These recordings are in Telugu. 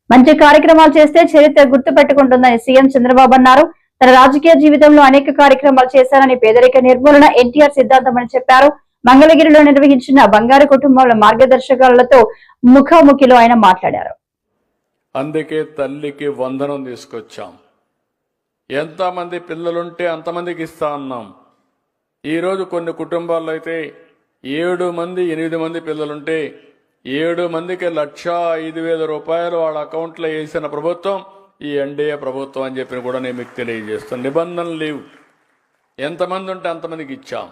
మంచి కార్యక్రమాలు చేస్తే చరిత్ర గుర్తుపెట్టుకుంటుందని సీఎం చంద్రబాబు అన్నారు. తన రాజకీయ జీవితంలో అనేక కార్యక్రమాలు చేశారని, పేదరిక నిర్మూలన ఎన్టీఆర్ సిద్ధాంతమని చెప్పారు. మంగళగిరిలో నిర్వహించిన బంగారు కుటుంబాల మార్గదర్శకాలతో ముఖాముఖిలో ఆయన మాట్లాడారు. అందుకే తల్లికి వందనం తీసుకొచ్చాం. ఎంతమంది పిల్లలుంటే అంతమందికి ఇస్తా అన్నాం. ఈరోజు కొన్ని కుటుంబాల్లో అయితే 7 మంది 8 మంది పిల్లలుంటే 7 మందికి 1,05,000 రూపాయలు వాళ్ళ అకౌంట్లో వేసిన ప్రభుత్వం ఈ ఎన్డీఏ ప్రభుత్వం అని చెప్పి కూడా నేను మీకు తెలియజేస్తాను. నిబంధనలు లేవు, ఎంతమంది ఉంటే అంతమందికి ఇచ్చాం.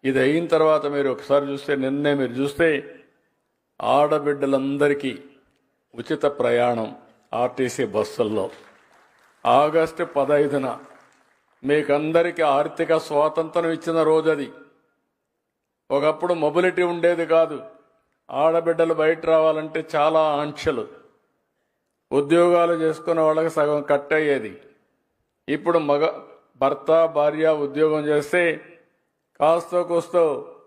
ఇది అయిన తర్వాత మీరు ఒకసారి చూస్తే, నిన్నే మీరు చూస్తే ఆడబిడ్డలందరికీ ఉచిత ప్రయాణం ఆర్టీసీ బస్సుల్లో ఆగస్టు 15న మీకందరికీ ఆర్థిక స్వాతంత్రం ఇచ్చిన రోజు అది. ఒకప్పుడు మొబిలిటీ ఉండేది కాదు. ఆడబిడ్డలు బయట రావాలంటే చాలా ఆంక్షలు, ఉద్యోగాలు చేసుకునే వాళ్ళకి సగం కట్ అయ్యేది. ఇప్పుడు భర్త భార్య ఉద్యోగం చేస్తే కాస్తో కూస్తో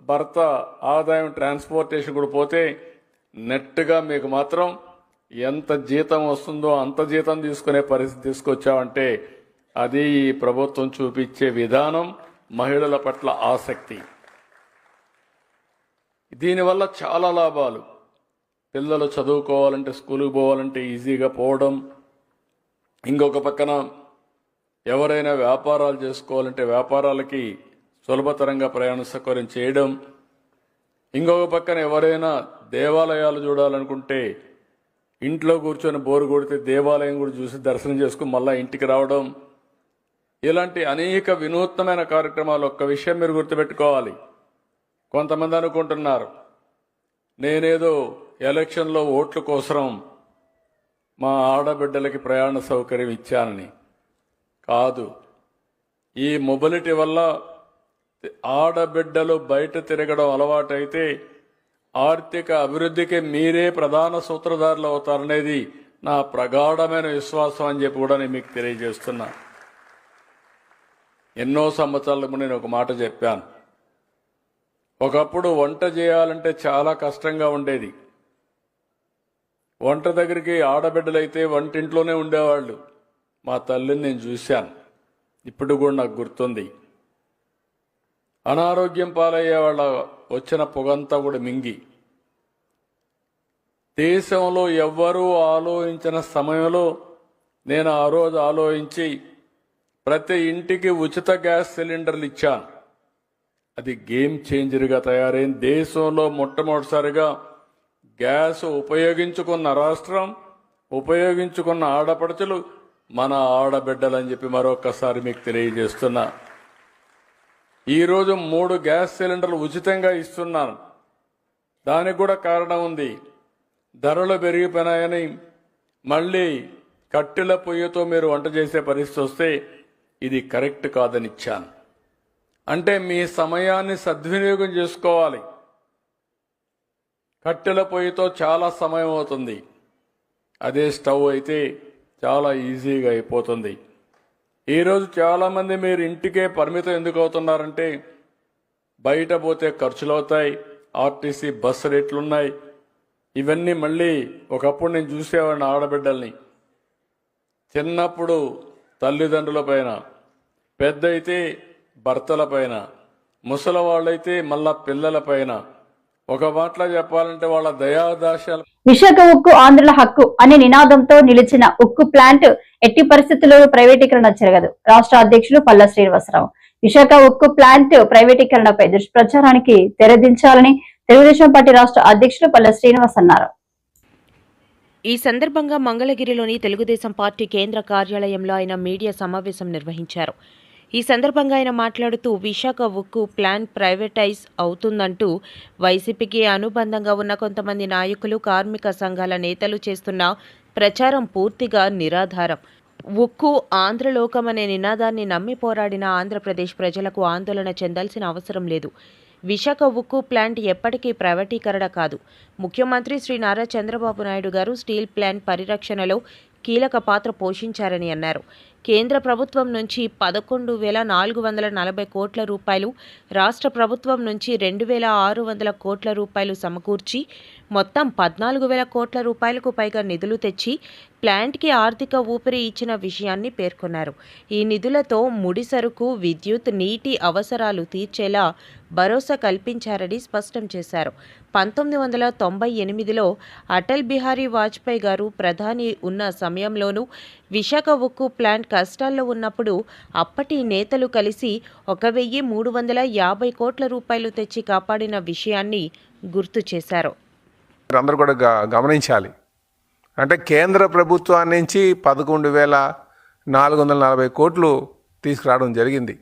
భర్త ఆదాయం ట్రాన్స్పోర్టేషన్ కూడా పోతే నెట్గా మీకు మాత్రం ఎంత జీతం వస్తుందో అంత జీతం తీసుకునే పరిస్థితి తీసుకొచ్చామంటే అది ఈ ప్రభుత్వం చూపించే విధానం, మహిళల పట్ల ఆసక్తి. దీనివల్ల చాలా లాభాలు. పిల్లలు చదువుకోవాలంటే, స్కూలుకు పోవాలంటే ఈజీగా పోవడం, ఇంకొక పక్కన ఎవరైనా వ్యాపారాలు చేసుకోవాలంటే వ్యాపారాలకి సులభతరంగా ప్రయాణ సౌకర్యం చేయడం, ఇంకొక పక్కన ఎవరైనా దేవాలయాలు చూడాలనుకుంటే ఇంట్లో కూర్చొని బోరు కొడితే దేవాలయం కూడా చూసి దర్శనం చేసుకుని మళ్ళీ ఇంటికి రావడం, ఇలాంటి అనేక వినూత్నమైన కార్యక్రమాలు. ఒక్క విషయం మీరు గుర్తుపెట్టుకోవాలి. కొంతమంది అనుకుంటున్నారు నేనేదో ఎలక్షన్లో ఓట్ల కోసం మా ఆడబిడ్డలకి ప్రయాణ సౌకర్యం ఇచ్చానని. కాదు, ఈ మొబిలిటీ వల్ల ఆడబిడ్డలు బయట తిరగడం అలవాటైతే ఆర్థిక అభివృద్ధికి మీరే ప్రధాన సూత్రధారులు అవుతారనేది నా ప్రగాఢమైన విశ్వాసం అని చెప్పి కూడా నేను మీకు తెలియజేస్తున్నా. ఎన్నో సంవత్సరాలకు నేను ఒక మాట చెప్పాను. ఒకప్పుడు వంట చేయాలంటే చాలా కష్టంగా ఉండేది. వంట దగ్గరికి ఆడబిడ్డలైతే వంటింట్లోనే ఉండేవాళ్ళు. మా తల్లిని నేను చూశాను, ఇప్పుడు కూడా నాకు గుర్తుంది. అనారోగ్యం పాలయ్యే వాళ్ళ వచ్చిన పొగంతా కూడా మింగి, దేశంలో ఎవ్వరూ ఆలోచించిన సమయంలో నేను ఆ రోజు ఆలోచించి ప్రతి ఇంటికి ఉచిత గ్యాస్ సిలిండర్లు ఇచ్చాను. అది గేమ్ చేంజర్గా తయారైంది. దేశంలో మొట్టమొదటిసారిగా గ్యాస్ ఉపయోగించుకున్న రాష్ట్రం, ఉపయోగించుకున్న ఆడపడుచులు మన ఆడబిడ్డలని చెప్పి మరొకసారి మీకు తెలియజేస్తున్నా. ఈరోజు 3 గ్యాస్ సిలిండర్లు ఉచితంగా ఇస్తున్నాను. దానికి కూడా కారణం ఉంది. ధరలు పెరిగిపోయినాయని మళ్ళీ కట్టెల పొయ్యితో మీరు వంట చేసే పరిస్థితి వస్తే ఇది కరెక్ట్ కాదని ఇచ్చాను. అంటే మీ సమయాన్ని సద్వినియోగం చేసుకోవాలి. కట్టెల పొయ్యితో చాలా సమయం అవుతుంది, అదే స్టవ్ అయితే చాలా ఈజీగా అయిపోతుంది. ఈరోజు చాలామంది మీరు ఇంటికే పరిమితం ఎందుకు అవుతున్నారంటే బయట పోతే ఖర్చులు అవుతాయి, ఆర్టీసీ బస్సు రేట్లున్నాయి. ఇవన్నీ మళ్ళీ ఒకప్పుడు నేను చూసేవాడిని. ఆడబిడ్డల్ని చిన్నప్పుడు తల్లిదండ్రుల పైన, పెద్ద అయితే భర్తల పైన, ముసలి వాళ్ళైతే మళ్ళా పిల్లల పైన, ఒక మాటలో చెప్పాలంటే వాళ్ళ దయాదాశాలు. విశాఖ ఉక్కు ఆంధ్రుల హక్కు అనే నినాదంతో నిలిచిన ఉక్కు ప్లాంట్ ఎట్టి పరిస్థితుల్లోనూ ప్రైవేటీకరణ జరగదు. రాష్ట్ర అధ్యక్షులు పల్లా శ్రీనివాసరావు విశాఖ ఉక్కు ప్లాంట్ ప్రైవేటీకరణపై దుష్ప్రచారానికి తెరదించాలని తెలుగుదేశం పార్టీ రాష్ట్ర అధ్యక్షులు పల్లా శ్రీనివాస్ అన్నారు. ఈ సందర్భంగా మంగళగిరిలోని తెలుగుదేశం పార్టీ కేంద్ర కార్యాలయంలో ఆయన మీడియా సమావేశం నిర్వహించారు. ఈ సందర్భంగా ఆయన మాట్లాడుతూ విశాఖ ఉక్కు ప్లాంట్ ప్రైవేటైజ్ అవుతుందంటూ వైసీపీకి అనుబంధంగా ఉన్న కొంతమంది నాయకులు, కార్మిక సంఘాల నేతలు చేస్తున్న ప్రచారం పూర్తిగా నిరాధారం. ఉక్కు ఆంధ్రలోకం అనే నినాదాన్ని నమ్మి పోరాడిన ఆంధ్రప్రదేశ్ ప్రజలకు ఆందోళన చెందాల్సిన అవసరం లేదు. విశాఖ ఉక్కు ప్లాంట్ ఎప్పటికీ ప్రైవేటీకరణ కాదు. ముఖ్యమంత్రి శ్రీ నారా చంద్రబాబు నాయుడు గారు స్టీల్ ప్లాంట్ పరిరక్షణలో కీలక పాత్ర పోషించారని అన్నారు. కేంద్ర ప్రభుత్వం నుంచి 11,440 కోట్ల రూపాయలు, రాష్ట్ర ప్రభుత్వం నుంచి 2,600 కోట్ల రూపాయలు సమకూర్చి మొత్తం 14,000 కోట్ల రూపాయలకు పైగా నిధులు తెచ్చి ప్లాంట్కి ఆర్థిక ఊపిరి ఇచ్చిన విషయాన్ని పేర్కొన్నారు. ఈ నిధులతో ముడి సరుకు, విద్యుత్, నీటి అవసరాలు తీర్చేలా భరోసా కల్పించారని స్పష్టం చేశారు. 1998లో అటల్ బిహారీ వాజ్పేయి గారు ప్రధాని ఉన్న సమయంలోనూ విశాఖ ఉక్కు ప్లాంట్ కష్టాల్లో ఉన్నప్పుడు అప్పటి నేతలు కలిసి 1,350 కోట్ల రూపాయలు తెచ్చి కాపాడిన విషయాన్ని గుర్తు చేశారు. అందరూ కూడా గమనించాలి. అంటే కేంద్ర ప్రభుత్వం నుంచి 11,440 కోట్లు తీసుకురావడం జరిగింది.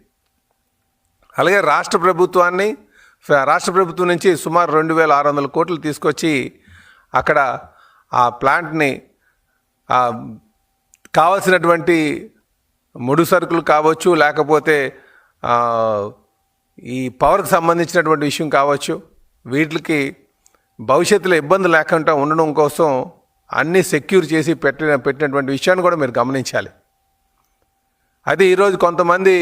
అలాగే రాష్ట్ర ప్రభుత్వం నుంచి సుమారు 2,600 కోట్లు తీసుకొచ్చి అక్కడ ఆ ప్లాంట్ని కావలసినటువంటి ముడి సరుకులు కావచ్చు, లేకపోతే ఈ పవర్కి సంబంధించినటువంటి విషయం కావచ్చు, వీటికి భవిష్యత్తులో ఇబ్బంది లేకుండా ఉండడం కోసం అన్నీ సెక్యూర్ చేసి పెట్టినటువంటి విషయాన్ని కూడా మీరు గమనించాలి. అది ఈరోజు కొంతమంది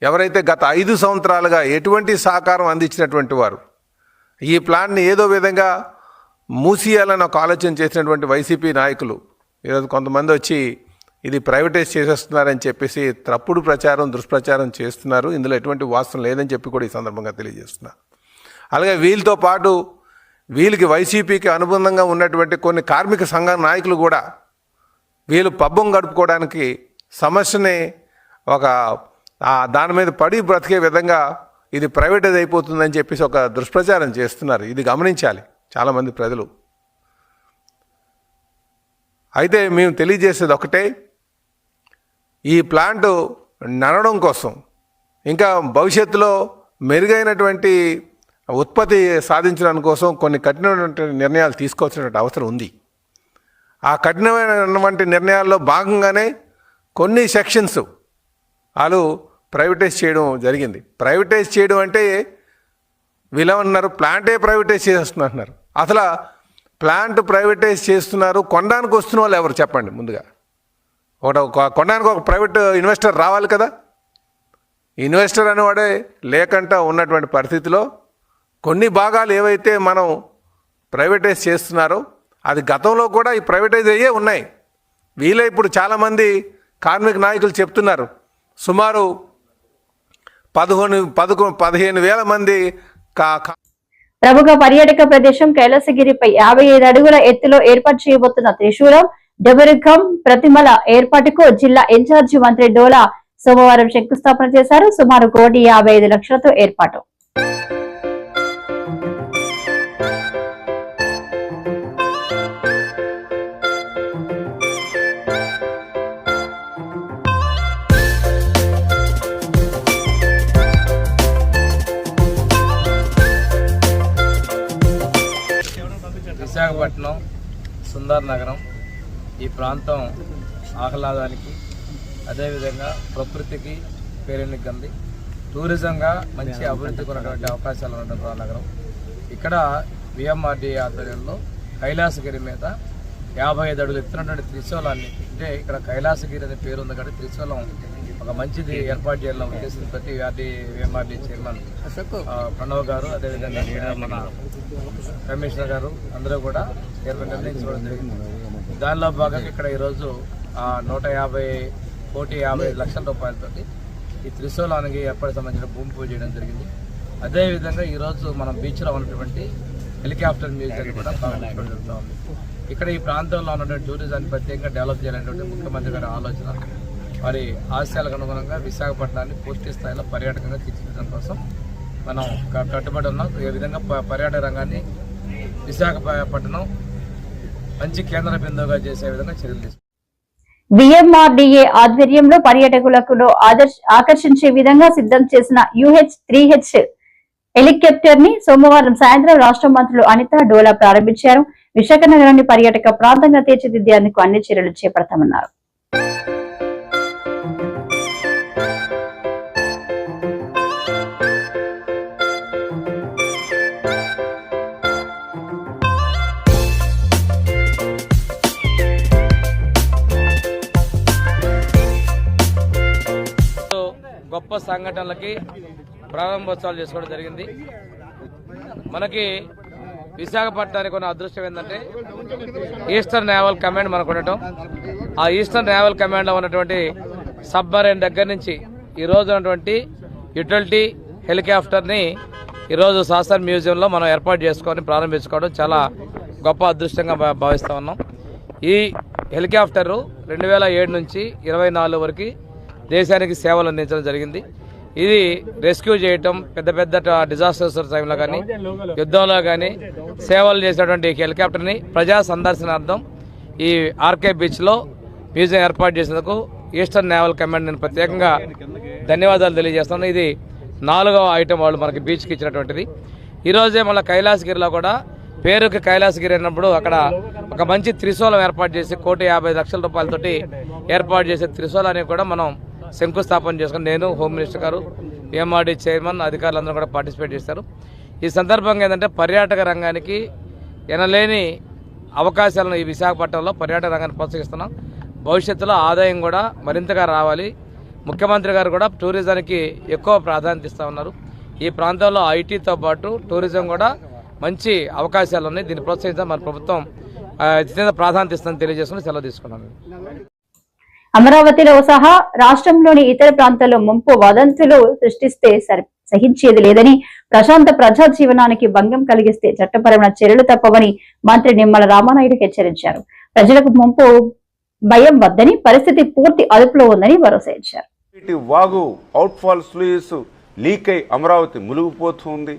ఎవరైతే గత 5 సంవత్సరాలుగా ఎటువంటి సహకారం అందించినటువంటి వారు ఈ ప్లాన్ని ఏదో విధంగా మూసేయాలని ఒక ఆలోచన చేసినటువంటి వైసీపీ నాయకులు ఈరోజు కొంతమంది వచ్చి ఇది ప్రైవేటైజ్ చేసేస్తున్నారని చెప్పేసి తప్పుడు ప్రచారం, దుష్ప్రచారం చేస్తున్నారు. ఇందులో ఎటువంటి వాస్తవం లేదని చెప్పి కూడా ఈ సందర్భంగా తెలియజేస్తున్నారు. అలాగే వీళ్ళతో పాటు వీళ్ళకి వైసీపీకి అనుబంధంగా ఉన్నటువంటి కొన్ని కార్మిక సంఘ నాయకులు కూడా వీళ్ళు పబ్బం గడుపుకోవడానికి సమస్యని దాని మీద పడి బ్రతికే విధంగా ఇది ప్రైవేటైజ్ అయిపోతుందని చెప్పేసి ఒక దుష్ప్రచారం చేస్తున్నారు. ఇది గమనించాలి చాలామంది ప్రజలు. అయితే మేము తెలియజేసేది ఒకటే, ఈ ప్లాంట్ నడవడం కోసం ఇంకా భవిష్యత్తులో మెరుగైనటువంటి ఉత్పత్తి సాధించడానికి కోసం కొన్ని కఠినమైన నిర్ణయాలు తీసుకోవాల్సినటువంటి అవసరం ఉంది. ఆ కఠినమైనటువంటి నిర్ణయాల్లో భాగంగానే కొన్ని సెక్షన్స్ వాళ్ళు ప్రైవేటైజ్ చేయడం జరిగింది. ప్రైవేటైజ్ చేయడం అంటే వీళ్ళేమన్నారు, ప్లాంటే ప్రైవేటైజ్ చేస్తున్నారు. అసలు ప్లాంట్ ప్రైవేటైజ్ చేస్తున్నారు, కొనడానికి వస్తున్న వాళ్ళు ఎవరు చెప్పండి? ముందుగా కొనడానికి ఒక ప్రైవేట్ ఇన్వెస్టర్ రావాలి కదా. ఇన్వెస్టర్ అనేవాడే లేకుండా ఉన్నటువంటి పరిస్థితిలో కొన్ని భాగాలు ఏవైతే మనం ప్రైవేటైజ్ చేస్తున్నారో అది గతంలో కూడా ఈ ప్రైవేటైజ్ అయ్యే ఉన్నాయి. వీళ్ళే ఇప్పుడు చాలామంది కార్మిక నాయకులు చెప్తున్నారు, సుమారు 15,000 మంది ప్రముఖ పర్యాటక ప్రదేశం కైలాసగిరిపై 55 అడుగుల ఎత్తులో ఏర్పాటు చేయబోతున్న త్రిశూలం, డబరుఖం ప్రతిమల ఏర్పాటుకు జిల్లా ఇన్ఛార్జి మంత్రి డోలా సోమవారం శంకుస్థాపన చేశారు. సుమారు 1,55,00,000తో ఏర్పాటు. విశాఖపట్నం సుందర్ నగరం ఈ ప్రాంతం ఆహ్లాదానికి, అదేవిధంగా ప్రకృతికి పేరెన్నికంది, టూరిజంగా మంచి అభివృద్ధికి ఉన్నటువంటి అవకాశాలు ఉన్నటువంటి నగరం. ఇక్కడ విఎంఆర్డీ ఆధ్వర్యంలో కైలాసగిరి మీద 55 అడుగులు ఎత్తున్నటువంటి త్రిశూలాన్ని, అంటే ఇక్కడ కైలాసగిరి అనే పేరు ఉంది కాబట్టి త్రిశూలం ఒక మంచిది ఏర్పాటు చేయాలన్న ఉద్దేశంతో విఎంఆర్డీ చైర్మన్ ప్రణవ్ గారు, అదేవిధంగా మన కమిషనర్ గారు అందరూ కూడా నిర్ణయించుకోవడం జరిగింది. దానిలో భాగంగా ఇక్కడ ఈరోజు 150,55,00,000 రూపాయలతోటి ఈ త్రిశూలానికి ఏర్పాటు సంబంధించిన భూమి పూజ చేయడం జరిగింది. అదేవిధంగా ఈరోజు మనం బీచ్లో ఉన్నటువంటి హెలికాప్టర్ మ్యూజియం కూడా ప్రారంభించడం జరుగుతూ ఉంది. ఇక్కడ ఈ ప్రాంతంలో ఉన్నటువంటి టూరిజాన్ని ప్రత్యేకంగా డెవలప్ చేయాలనేటువంటి ముఖ్యమంత్రి గారి ఆలోచన, వారి ఆశయాలకు అనుగుణంగా విశాఖపట్నాన్ని పూర్తి స్థాయిలో పర్యాటకంగా తీర్చిదిద్దడం కోసం మనం కట్టుబడి ఉన్నాం. ఈ విధంగా పర్యాటక రంగాన్ని విశాఖపట్నం మంచి కేంద్ర బిందువుగా చేసే విధంగా చర్యలు తీసుకుంటాం. విఎంఆర్డీఏ ఆధ్వర్యంలో పర్యాటకులకు ఆకర్షించే విధంగా సిద్ధం చేసిన UH-3H హెలికాప్టర్ ని సోమవారం సాయంత్రం రాష్ట్ర మంత్రులు అనిత, డోలా ప్రారంభించారు. విశాఖ నగరాన్ని పర్యాటక ప్రాంతంగా తీర్చిదిద్దేందుకు అన్ని చర్యలు చేపడతామన్నారు. గొప్ప సంఘటనలకి ప్రారంభోత్సవాలు చేసుకోవడం జరిగింది. మనకి విశాఖపట్నానికి ఉన్న అదృష్టం ఏంటంటే ఈస్టర్న్ నేవల్ కమాండ్ మనకు ఉండటం. ఆ ఈస్టర్న్ నేవల్ కమాండ్లో ఉన్నటువంటి సబ్మరైన్ దగ్గర నుంచి ఈరోజు ఉన్నటువంటి యుటిలిటీ హెలికాప్టర్ని ఈరోజు శాసన మ్యూజియంలో మనం ఏర్పాటు చేసుకొని ప్రారంభించుకోవడం చాలా గొప్ప అదృష్టంగా భావిస్తూ ఉన్నాం. ఈ హెలికాప్టరు 2007 నుంచి 24 వరకు దేశానికి సేవలు అందించడం జరిగింది. ఇది రెస్క్యూ చేయటం, పెద్ద పెద్ద డిజాస్టర్స్ టైంలో కానీ యుద్ధంలో కానీ సేవలు చేసినటువంటి హెలికాప్టర్ని ప్రజా సందర్శనార్థం ఈ ఆర్కే బీచ్లో మ్యూజియం ఏర్పాటు చేసినందుకు ఈస్టర్న్ నేవల్ కమాండ్ నేను ప్రత్యేకంగా ధన్యవాదాలు తెలియజేస్తున్నాను. ఇది 4వ ఐటమ్ వాళ్ళు మనకి బీచ్కి ఇచ్చినటువంటిది. ఈరోజే మళ్ళీ కైలాసగిరిలో కూడా పేరుకి కైలాసగిరి అన్నప్పుడు అక్కడ ఒక మంచి త్రిశూలం ఏర్పాటు చేసి 1,50,00,000 రూపాయలతోటి ఏర్పాటు చేసే త్రిశూలాన్ని కూడా మనం శంకుస్థాపన చేసుకుని నేను హోమ్ మినిస్టర్ గారు, పిఎంఆర్డీ చైర్మన్, అధికారులందరూ కూడా పార్టిసిపేట్ చేశారు. ఈ సందర్భంగా ఏంటంటే పర్యాటక రంగానికి ఎనలేని అవకాశాలను ఈ విశాఖపట్నంలో పర్యాటక రంగాన్ని ప్రోత్సహిస్తున్నాం. భవిష్యత్తులో ఆదాయం కూడా మరింతగా రావాలి. ముఖ్యమంత్రి గారు కూడా టూరిజానికి ఎక్కువ ప్రాధాన్యత ఇస్తూ ఉన్నారు. ఈ ప్రాంతంలో ఐటీతో పాటు టూరిజం కూడా మంచి అవకాశాలు ఉన్నాయి. దీన్ని ప్రోత్సహించాలి. మన ప్రభుత్వం అత్యంత ప్రాధాన్యత ఇస్తుందని తెలియజేసుకుని సెలవు తీసుకున్నాను. అమరావతిలో సహా రాష్ట్రంలోని ఇతర ప్రాంతాల్లో ముంపు వదంతులు సృష్టిస్తే సహించేది లేదని, ప్రశాంత ప్రజా జీవనానికి భంగం కలిగిస్తే చట్టపరమైన చర్యలు తప్పవని మంత్రి నిమ్మల రామానాయుడు హెచ్చరించారు. ప్రజలకు ముంపు భయం వద్దని, పరిస్థితి పూర్తి అదుపులో ఉందని భరోసా ఇచ్చారు. వాగు అవుట్ఫాల్ స్లూయిస్ లీక్ అయి అమరావతి మునిగిపోతుంది.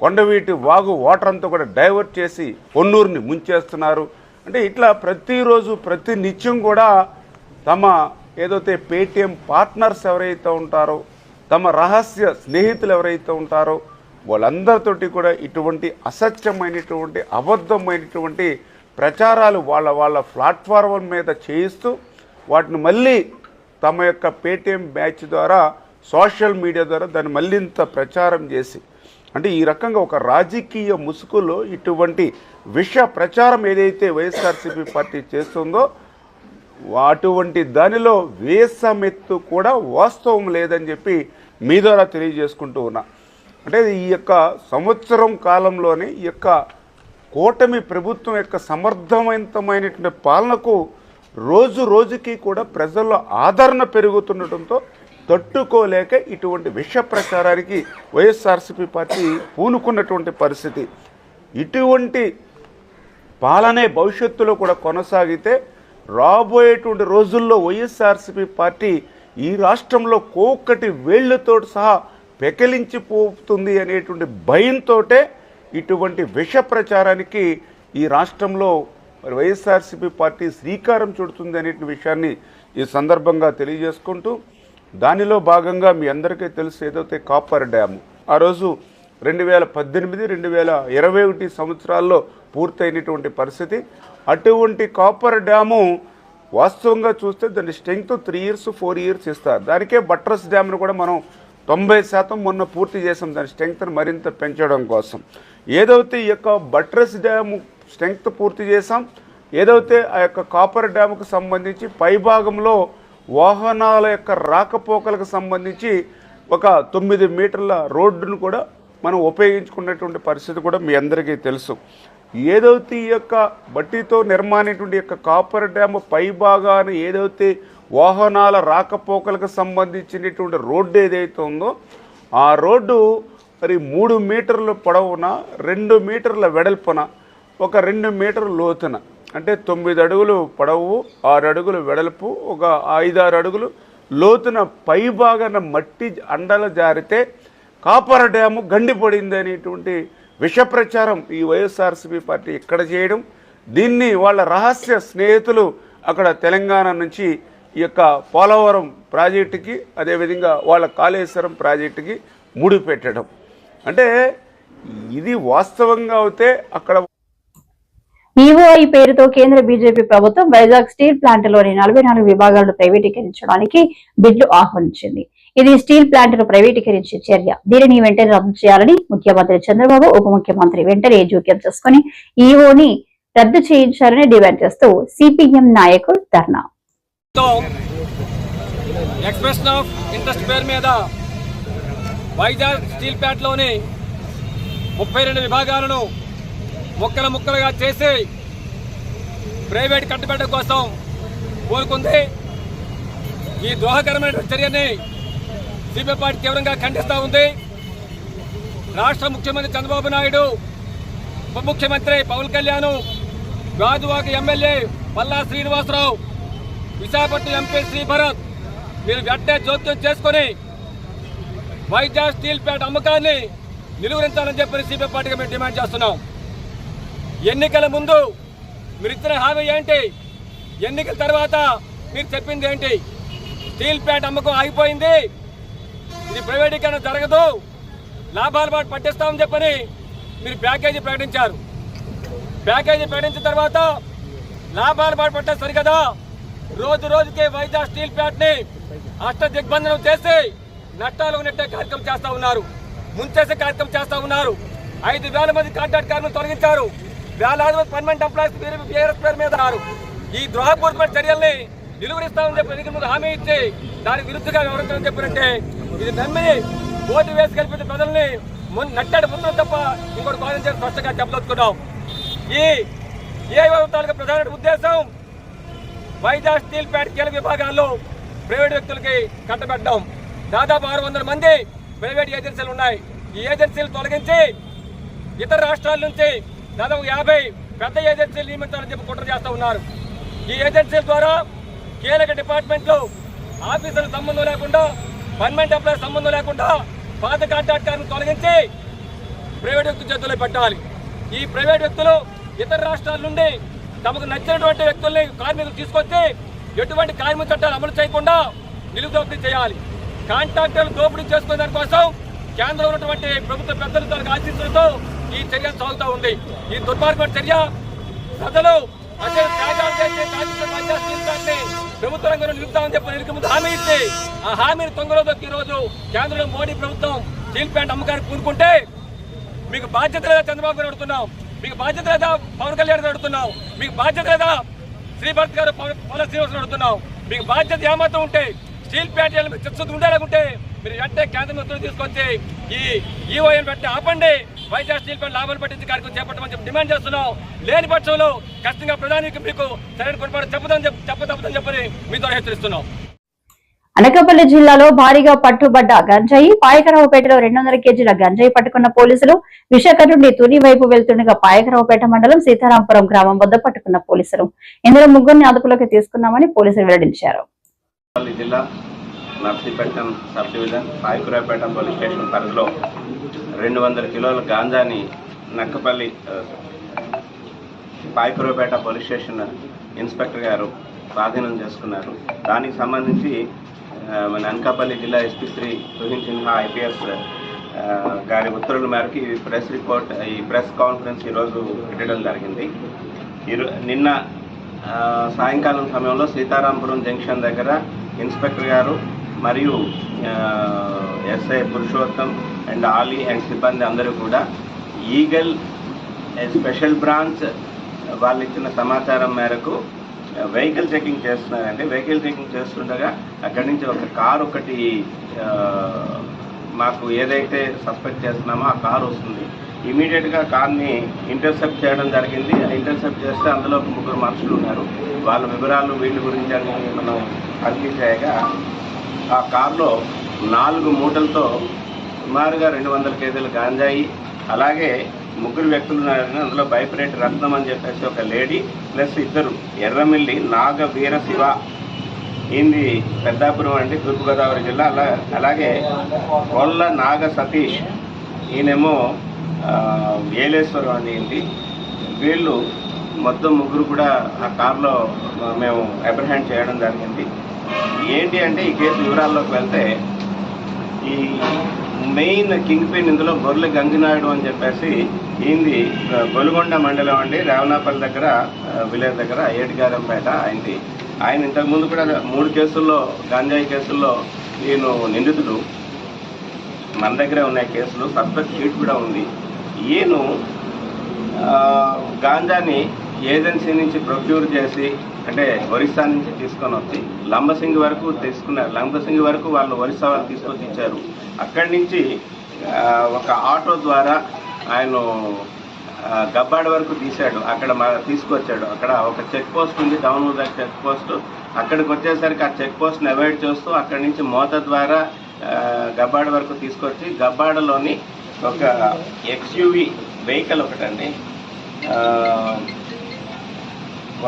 కొండవీటి వాగు వాటర్ అంతా కూడా డైవర్ట్ చేసి పొన్నూరుని ముంచేస్తున్నారు. అంటే ఇట్లా ప్రతిరోజు ప్రతి నిత్యం కూడా తమ ఏదైతే పేటీఎం పార్ట్నర్స్ ఎవరైతే ఉంటారో, తమ రహస్య స్నేహితులు ఎవరైతే ఉంటారో వాళ్ళందరితోటి కూడా ఇటువంటి అసత్యమైనటువంటి అబద్ధమైనటువంటి ప్రచారాలు వాళ్ళ ప్లాట్ఫారం మీద చేయిస్తూ వాటిని మళ్ళీ తమ యొక్క పేటీఎం బ్యాచ్ ద్వారా సోషల్ మీడియా ద్వారా దాన్ని మళ్ళీంత ప్రచారం చేసి, అంటే ఈ రకంగా ఒక రాజకీయ ముసుగులో ఇటువంటి విష ప్రచారం ఏదైతే వైఎస్ఆర్సీపీ పార్టీ చేస్తుందో అటువంటి దానిలో వేసమెత్తు కూడా వాస్తవం లేదని చెప్పి మీ ద్వారా తెలియజేసుకుంటూ ఉన్నా. అంటే ఈ యొక్క సంవత్సరం కాలంలోనే ఈ యొక్క కూటమి ప్రభుత్వం యొక్క సమర్థవంతమైనటువంటి పాలనకు రోజు రోజుకి కూడా ప్రజల్లో ఆదరణ పెరుగుతుండటంతో తట్టుకోలేక ఇటువంటి విష ప్రచారానికి వైఎస్ఆర్సీపీ పార్టీ పూనుకున్నటువంటి పరిస్థితి. ఇటువంటి పాలనే భవిష్యత్తులో కూడా కొనసాగితే రాబోయేటువంటి రోజుల్లో వైఎస్ఆర్సీపీ పార్టీ ఈ రాష్ట్రంలో కోక్కటి వేళ్లతో సహా పెకిలించిపోతుంది అనేటువంటి భయంతో ఇటువంటి విష ప్రచారానికి ఈ రాష్ట్రంలో వైఎస్ఆర్సీపీ పార్టీ శ్రీకారం చుడుతుంది అనే విషయాన్ని ఈ సందర్భంగా తెలియజేసుకుంటూ, దానిలో భాగంగా మీ అందరికీ తెలుసు ఏదైతే కాపర్ డ్యాము ఆ రోజు 2018-2021 సంవత్సరాల్లో పూర్తయినటువంటి పరిస్థితి. అటువంటి కాపర్ డ్యాము వాస్తవంగా చూస్తే దాని స్ట్రెంగ్త్ 3 years 4 years ఇస్తారు. దానికే బట్రస్ డ్యామ్ను కూడా మనం 90% మొన్న పూర్తి చేసాం దాని స్ట్రెంగ్త్ను మరింత పెంచడం కోసం. ఏదైతే ఈ యొక్క బట్రస్ డ్యాము స్ట్రెంగ్త్ పూర్తి చేసాం, ఏదైతే ఆ యొక్క కాపర్ డ్యాముకు సంబంధించి పైభాగంలో వాహనాల యొక్క రాకపోకలకు సంబంధించి ఒక 9 మీటర్ల రోడ్డును కూడా మనం ఉపయోగించుకున్నటువంటి పరిస్థితి కూడా మీ అందరికీ తెలుసు. ఏదైతే ఈ యొక్క బట్టితో నిర్మాణమైనటువంటి యొక్క కాపర్ డ్యామ్ పైభాగాన ఏదైతే వాహనాల రాకపోకలకు సంబంధించినటువంటి రోడ్డు ఏదైతే ఉందో ఆ రోడ్డు మరి 3 మీటర్ల పొడవున 2 మీటర్ల వెడల్పున ఒక 2 మీటర్ల లోతున, అంటే 9 అడుగులు పొడవు 6 అడుగులు వెడల్పు ఒక 5-6 అడుగులు లోతున పైభాగాన మట్టి అండల జారితే కాపర్ డ్యాము గండిపడింది అనేటువంటి విష ప్రచారం ఈ వైఎస్ఆర్సీపీ పార్టీ ఇక్కడ చేయడం, దీన్ని వాళ్ళ రహస్య స్నేహితులు అక్కడ తెలంగాణ నుంచి ఈ యొక్క పోలవరం ప్రాజెక్టుకి అదేవిధంగా వాళ్ళ కాళేశ్వరం ప్రాజెక్టుకి ముడిపెట్టడం. అంటే ఇది వాస్తవంగా అయితే అక్కడ ఈఓఐ పేరుతో కేంద్ర బీజేపీ ప్రభుత్వం వైజాగ్ స్టీల్ ప్లాంట్లోని 44 విభాగాలను ప్రైవేటీకరించడానికి బిడ్లు ఆహ్వానించింది. ఇది స్టీల్ ప్లాంట్ను ప్రైవేటీకరించే చర్య. దీనిని వెంటనే రద్దు చేయాలని ముఖ్యమంత్రి చంద్రబాబు, ఉప ముఖ్యమంత్రి వెంటనే జోక్యం చేసుకుని ఈఓని రద్దు చేయించాలని డిమాండ్ చేస్తూ సిపిఎం నాయకులు ధర్నా. ఎక్స్ప్రెషన్ ఆఫ్ ఇంట్రెస్ట్ పేరు మీద వైజాగ్ స్టీల్ ప్లాంట్లోని 32 విభాగాలను ముక్కలుగా చేసి ప్రైవేట్ కట్టుబెట్టడం కోసం కోరుకుంది. ఈ ద్రోహకరమైన చర్యని సిపిఐ పార్టీ తీవ్రంగా ఖండిస్తూ ఉంది. రాష్ట్ర ముఖ్యమంత్రి చంద్రబాబు నాయుడు, ఉప ముఖ్యమంత్రి పవన్ కళ్యాణ్, గాజువాక ఎమ్మెల్యే పల్లా శ్రీనివాసరావు, విశాఖపట్నం ఎంపీ శ్రీభరత్ మీరు వెంటనే జోక్యం చేసుకుని వైజాగ్ స్టీల్ ప్లాంట్ అమ్మకాన్ని నిలువరించాలని చెప్పి సిపిఐ పార్టీగా మేము డిమాండ్ చేస్తున్నాం. ఎన్నికల ముందు మీరు ఇచ్చిన హామీ ఏంటి? ఎన్నికల తర్వాత మీరు చెప్పింది ఏంటి? స్టీల్ ప్లాంట్ అమ్మకం ఆగిపోయింది, ఇది ప్రైవేటీకరణ జరగదు, లాభాల బాట పట్టిస్తామని చెప్పని మీరు ప్యాకేజీ ప్రకటించారు. ప్యాకేజీ ప్రకటించిన తర్వాత లాభాల బాట పట్టారు సరికదా? రోజుకి వైజాగ్ స్టీల్ ప్లాంట్ ని అష్ట దిగ్బంధనం చేసి నష్టాలు నెట్టే కార్యక్రమం చేస్తా ఉన్నారు, ముంచేసే కార్యక్రమం చేస్తా ఉన్నారు. 5,000 మంది కాంట్రాక్ట్ కార్మికులు తొలగించారు, వేలాది మంది పర్మనెంట్ ఎంప్లాయీస్ పేరు మీద ఈ ద్రోహపూర్వక చర్యల్ని నిలువరిస్తామని చెప్పి ఎన్నికల ముందు హామీ ఇచ్చి దానికి విరుద్ధంగా వివరించాలని చెప్పినట్టే ఇది నమ్మి ఓటు వేసి కల్పించిన ప్రజల్ని నట్టాడు ముందు తప్ప ఇంకోటి కాదని చెప్పి స్పష్టంగా చెప్పదలుచుకున్నాం. ఈ తాలూకా ప్రధాన ఉద్దేశం వైజాగ్ స్టీల్ ప్లాంట్ కీలక విభాగాల్లో ప్రైవేట్ వ్యక్తులకి కట్టబెట్టడం. దాదాపు 600 మంది ప్రైవేట్ ఏజెన్సీలు ఉన్నాయి. ఈ ఏజెన్సీలు తొలగించి ఇతర రాష్ట్రాల నుంచి దాదాపు 50 పెద్ద ఏజెన్సీలు నియమించాలని చెప్పి కుట్ర చేస్తూ ఉన్నారు. ఈ ఏజెన్సీల ద్వారా కీలక డిపార్ట్మెంట్లు ఆఫీసులకు సంబంధం లేకుండా, పర్మనెంట్ ఎంప్లాయీస్ సంబంధం లేకుండా పాత కాంట్రాక్టర్లను తొలగించి ప్రైవేట్ వ్యక్తుల చేతుల్లో పెట్టాలి. ఈ ప్రైవేట్ వ్యక్తులు ఇతర రాష్ట్రాల నుండి తమకు నచ్చినటువంటి వ్యక్తుల్ని కార్మికులు తీసుకొచ్చి ఎటువంటి కార్మిక చట్టాలు అమలు చేయకుండా నిలుదోపిడీ చేయాలి. కాంట్రాక్టర్లు దోపిడీ చేసుకునే దానికోసం కేంద్రంలో ఉన్నటువంటి ప్రభుత్వ పెద్దల తనకు ఆశీస్సులతో ఈ చర్య సాగుతూ ఉంది. ఈ దుర్మార్గమైన చర్య ప్రజలు ప్రభుత్వ రంగంలో నిలుపుతామని చెప్పి ఎన్నికల ముందు హామీ ఇచ్చి ఆ హామీని తొంగలో దొక్కి ఈ రోజు కేంద్రంలో మోడీ ప్రభుత్వం స్టీల్ ప్లాంట్ అమ్మకానికి పూనుకుంటే మీకు బాధ్యత లేదా చంద్రబాబు గారు అడుగుతున్నాం, మీకు బాధ్యత లేదా పవన్ కళ్యాణ్ గారు అడుగుతున్నాం, మీకు బాధ్యత లేదా శ్రీభరత్ గారు పవన్ శ్రీనివాసరావు అడుగుతున్నాం. మీకు బాధ్యత ఏమాత్రం ఉంటే స్టీల్ ప్లాంట్ చిత్తశుద్ధి ఉండేలాగుంటే మీరు వెంటనే కేంద్ర మంత్రులు తీసుకొచ్చి ఈ ఈఓఎన్ వెంటనే ఆపండి, వైజాగ్ స్టీల్ ప్లాంట్ లాభాలు పట్టించి కార్యక్రమం చేపట్టమని చెప్పి డిమాండ్ చేస్తున్నాం. లేని పక్షంలో ఖచ్చితంగా ప్రధానికి మీకు సరైన కొరపాటు చెప్పదని చెప్పని మీతో హెచ్చరిస్తున్నాం. అనకాపల్లి జిల్లాలో భారీగా పట్టుబడ్డ గంజాయి. పాయకరావుపేటలో 200 కేజీల గంజాయి పట్టుకున్న పోలీసులు. విశాఖ నుండి తుని వైపు వెళ్తుండగా పాయకరావుపేట మండలం సీతారాంపురం గ్రామం వద్ద పట్టుకున్న పోలీసులు. ఇందులో 3 అదుపులోకి తీసుకున్నామని పోలీసులు వెల్లడించారు. జిల్లా Narsipatnam sub division Payakaraopeta police station పరిధిలో 200 కిలోల గాంజాని Nakkapalli Payakaraopeta police station inspector గారు స్వాధీనం చేసుకున్నారు. దానికి సంబంధించి మన అనకాపల్లి జిల్లా ఎస్పీ శ్రీ తుహిన్ సిన్హా ఐపీఎస్ గారి ఉత్తర్వుల మేరకు ఈ ప్రెస్ కాన్ఫరెన్స్ ఈరోజు పెట్టడం జరిగింది. నిన్న సాయంకాలం సమయంలో సీతారాంపురం జంక్షన్ దగ్గర ఇన్స్పెక్టర్ గారు మరియు SI Purushottam and Ali and సిబ్బంది అందరూ కూడా ఈగల్ స్పెషల్ బ్రాంచ్ వాళ్ళు ఇచ్చిన సమాచారం మేరకు వెహికల్ చెకింగ్ చేస్తున్నారండి. వెహికల్ చెకింగ్ చేస్తుండగా అక్కడి నుంచి ఒక కారు ఒకటి మాకు ఏదైతే సస్పెక్ట్ చేస్తున్నామో ఆ కారు వస్తుంది. ఇమీడియట్గా కార్ని ఇంటర్సెప్ట్ చేయడం జరిగింది. ఇంటర్సెప్ట్ చేస్తే అందులో 3 మనుషులు ఉన్నారు. వాళ్ళ వివరాలు వీళ్ళ గురించి అని మనం తనిఖీ చేయగా ఆ కారులో 4 మూటలతో సుమారుగా 200 కేజీల గాంజాయి, అలాగే 3 వ్యక్తులు ఉన్నారని అందులో బైపరేట్ రత్నం అని చెప్పేసి ఒక లేడీ ప్లస్ 2 ఎర్రమిల్లి నాగ వీర శివ ఈయనది పెద్దాపురం అండి, తూర్పుగోదావరి జిల్లా. అలాగే కొల్ల నాగ సతీష్ ఈయనేమో ఏలేశ్వరం అండి ఏంటి. వీళ్ళు మొత్తం 3 కూడా ఆ కారులో మేము అప్రిహెండ్ చేయడం జరిగింది. ఏంటి అంటే ఈ కేసు వివరాల్లోకి వెళ్తే ఈ మెయిన్ కింగ్ పిన్ ఇందులో గొర్రెల గంగినాయుడు అని చెప్పేసి ఈయనది గొలుగొండ మండలం అండి, రేవనాపల్లి దగ్గర విలేజ్ దగ్గర ఏటిగారంపేట అయింది. ఆయన ఇంతకుముందు కూడా 3 కేసుల్లో గంజాయి కేసుల్లో ఈయన నిందితుడు. మన దగ్గర ఉన్నాయి కేసులు, సస్పెక్ట్ షీట్ కూడా ఉంది. ఈయన గాంజాని ఏజెన్సీ నుంచి ప్రొక్యూర్ చేసి, అంటే ఒరిస్సా నుంచి తీసుకొని వచ్చి లంబసింగి వరకు తీసుకున్నారు. లంబసింగి వరకు వాళ్ళు ఒరిస్సా వాళ్ళు తీసుకొచ్చి ఇచ్చారు. అక్కడి నుంచి ఒక ఆటో ద్వారా ఆయన గబ్బాడ వరకు తీశాడు. అక్కడ తీసుకొచ్చాడు. అక్కడ ఒక చెక్ పోస్ట్ ఉంది, డౌన్వుడ్ చెక్ పోస్ట్. అక్కడికి వచ్చేసరికి ఆ చెక్ పోస్ట్ని అవాయిడ్ చేస్తూ అక్కడి నుంచి మోత ద్వారా గబ్బాడ వరకు తీసుకొచ్చి గబ్బాడలోని ఒక ఎక్స్యూవీ వెహికల్ ఒకటండి,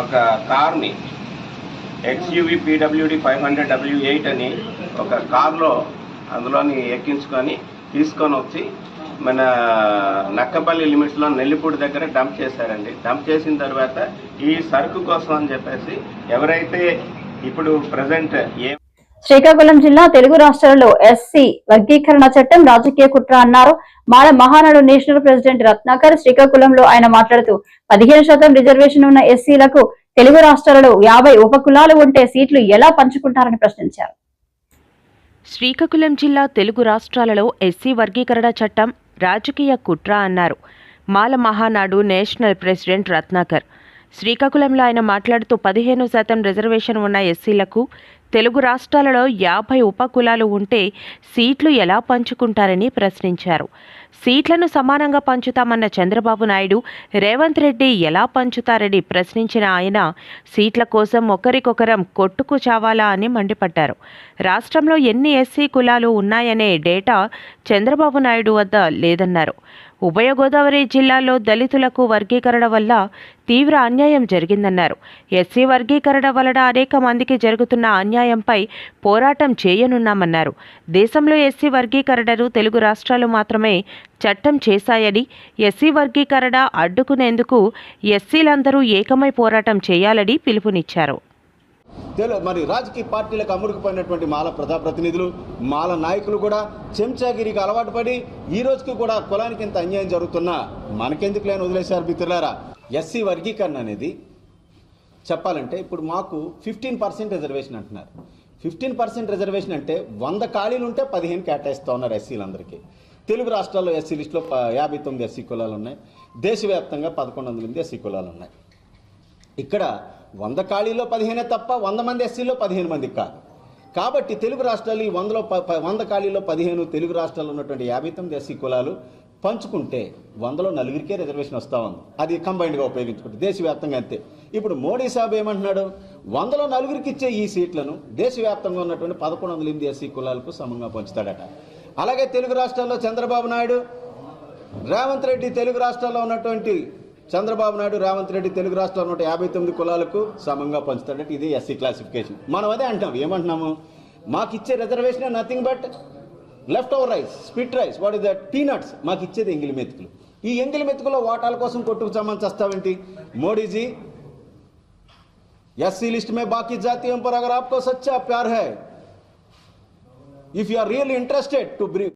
ఒక కార్ని ఎక్స్యూవీ PWD 500 W8 అని ఒక కార్లో అందులోని ఎక్కించుకొని తీసుకొని వచ్చి మన నక్కపల్లి లిమిట్స్లో నెల్లిపూడి దగ్గర డంప్ చేశారండి. డంప్ చేసిన తర్వాత ఈ సరుకు కోసం అని చెప్పేసి ఎవరైతే ఇప్పుడు ప్రజెంట్ శ్రీకాకుళం జిల్లా తెలుగు రాష్ట్రాలలో ఎస్సీ వర్గీకరణ చట్టం రాజకీయ కుట్ర అన్నారు మాల మహానాడు నేషనల్ ప్రెసిడెంట్ రత్నాకర్. శ్రీకాకుళంలో ఆయన మాట్లాడుతూ 15% రిజర్వేషన్ ఉన్న ఎస్సీలకు తెలుగు రాష్ట్రాలలో 50 ఉపకులాలు ఉంటే సీట్లు ఎలా పంచుకుంటారని ప్రశ్నించారు. శ్రీకాకుళం జిల్లా తెలుగు రాష్ట్రాలలో ఎస్సీ వర్గీకరణ చట్టం రాజకీయ కుట్ర అన్నారు మాల మహానాడు నేషనల్ ప్రెసిడెంట్ రత్నాకర్. శ్రీకాకుళంలో ఆయన మాట్లాడుతూ 15% రిజర్వేషన్ ఉన్న ఎస్సీలకు తెలుగు రాష్ట్రాలలో 50 ఉపకులాలు ఉంటే సీట్లు ఎలా పంచుకుంటారని ప్రశ్నించారు. సీట్లను సమానంగా పంచుతామన్న చంద్రబాబు నాయుడు రేవంత్ రెడ్డి ఎలా పంచుతారని ప్రశ్నించిన ఆయన సీట్ల కోసం ఒకరికొకరం కొట్టుకు చావాలా అని మండిపడ్డారు. రాష్ట్రంలో ఎన్ని ఎస్సీ కులాలు ఉన్నాయనే డేటా చంద్రబాబు నాయుడు వద్ద లేదన్నారు. ఉభయ గోదావరి జిల్లాల్లో దళితులకు వర్గీకరణ వల్ల తీవ్ర అన్యాయం జరిగిందన్నారు. ఎస్సీ వర్గీకరణ వలన అనేక మందికి జరుగుతున్న అన్యాయంపై పోరాటం చేయనున్నామన్నారు. దేశంలో ఎస్సీ వర్గీకరణను తెలుగు రాష్ట్రాలు మాత్రమే చట్టం చేశాయని, ఎస్సీ వర్గీకరణ అడ్డుకునేందుకు ఎస్సీలందరూ ఏకమై పోరాటం చేయాలని పిలుపునిచ్చారు. మరి రాజకీయ పార్టీలకు అమ్ముడుకుపోయినటువంటి మాల ప్రజాప్రతినిధులు, మాల నాయకులు కూడా చెంచాగిరికి అలవాటు పడి ఈ రోజుకి కూడా కులానికి ఇంత అన్యాయం జరుగుతున్నా మనకెందుకు లేని వదిలేశారు మిత్రులారా. ఎస్సీ వర్గీకరణ అనేది చెప్పాలంటే ఇప్పుడు మాకు 15% రిజర్వేషన్ అంటున్నారు. 15% రిజర్వేషన్ అంటే 100 ఖాళీలు ఉంటే 15 కేటాయిస్తూ ఉన్నారు ఎస్సీలందరికీ. తెలుగు రాష్ట్రాల్లో ఎస్సీ లిస్టులో 59 ఎస్సీ కులాలు ఉన్నాయి. దేశవ్యాప్తంగా 1108 ఎస్సీ కులాలు ఉన్నాయి. ఇక్కడ 100 ఖాళీలో 15 తప్ప 100 మంది ఎస్సీలో 15 మందికి కాదు. కాబట్టి తెలుగు రాష్ట్రాలు ఈ 100 ఖాళీలో 15 తెలుగు రాష్ట్రాల్లో ఉన్నటువంటి 59 ఎస్సీ కులాలు పంచుకుంటే 100లో 4కే రిజర్వేషన్ వస్తూ ఉంది. అది కంబైన్డ్గా ఉపయోగించుకుంటే దేశవ్యాప్తంగా అంతే. ఇప్పుడు మోడీ సాబ్ ఏమంటున్నాడు, 100లో 4కి ఇచ్చే ఈ సీట్లను దేశవ్యాప్తంగా ఉన్నటువంటి 1108 ఎస్సీ కులాలకు సమంగా పంచుతాడట. అలాగే తెలుగు రాష్ట్రాల్లో చంద్రబాబు నాయుడు రేవంత్ రెడ్డి తెలుగు రాష్ట్రాల్లో ఉన్నటువంటి చంద్రబాబు నాయుడు రేవంత్ రెడ్డి తెలుగు రాష్ట్రాల్లో 59 కులాలకు సమంగా పంచుతాడంటే ఇది ఎస్సీ క్లాసిఫికేషన్. మనం అదే అంటాం. ఏమంటున్నాము, మాకు ఇచ్చే reservation nothing but left over rice, spit rice, what is that, peanuts. మాకు ఇచ్చేది ఎంగిలి మెతుకులు. ఈ ఎంగిలి మెతుకులో వాటాల కోసం కొట్టుకు చమ్మని చేస్తావేంటి మోడీజీ. एससी लिस्ट में बाकी जातियों पर अगर आपको सच्चा प्यार है, if you are really interested to